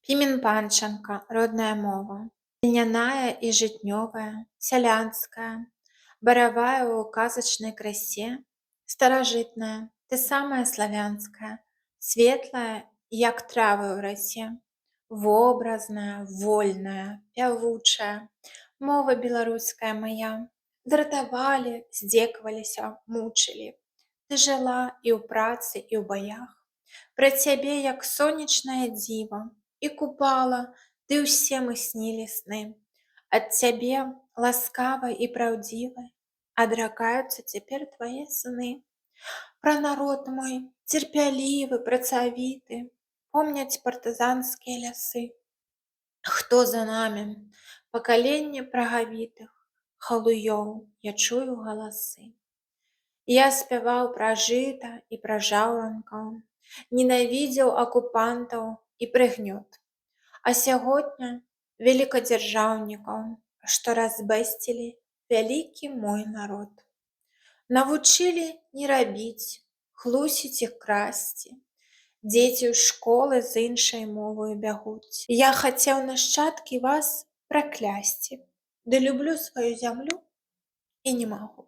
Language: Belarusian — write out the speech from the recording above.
Пімен Панченка, родная мова. Льняная і жытнёвая, сялянская, баравая ў казачнай красе, старажытная, ты самая славянская, светлая, як травы ў расе, вобразная, вольная, пявучая, мова беларуская моя. Дратавалі, здзекаваліся, мучылі. Ты жыла і ў працы, і ў баях. Пра цябе, як сонечнае дзіва, і купала, ды ўсе мы снілі сны. Ад цябе, ласкавай і праўдзівай, адракаюцца цяпер твае сыны. Пра народ мой, цярпялівы, працавіты, помняць партызанскія лясы. Хто за намі? Пакаленне прагавітых, халуёў, я чую галасы. Я спяваў пра жыта і пра жаўранкаў, ненавідзеў акупантаў і прыгнёт. А сягоння велікадзяржаўнікаў, што разбэсцілі вялікі мой народ. Навучылі не рабіць, хлусіць і красці. Дзеці ў школы з іншай моваю бягуць. Я хацеў нашчадкі вас праклясці, ды люблю сваю зямлю і не магу.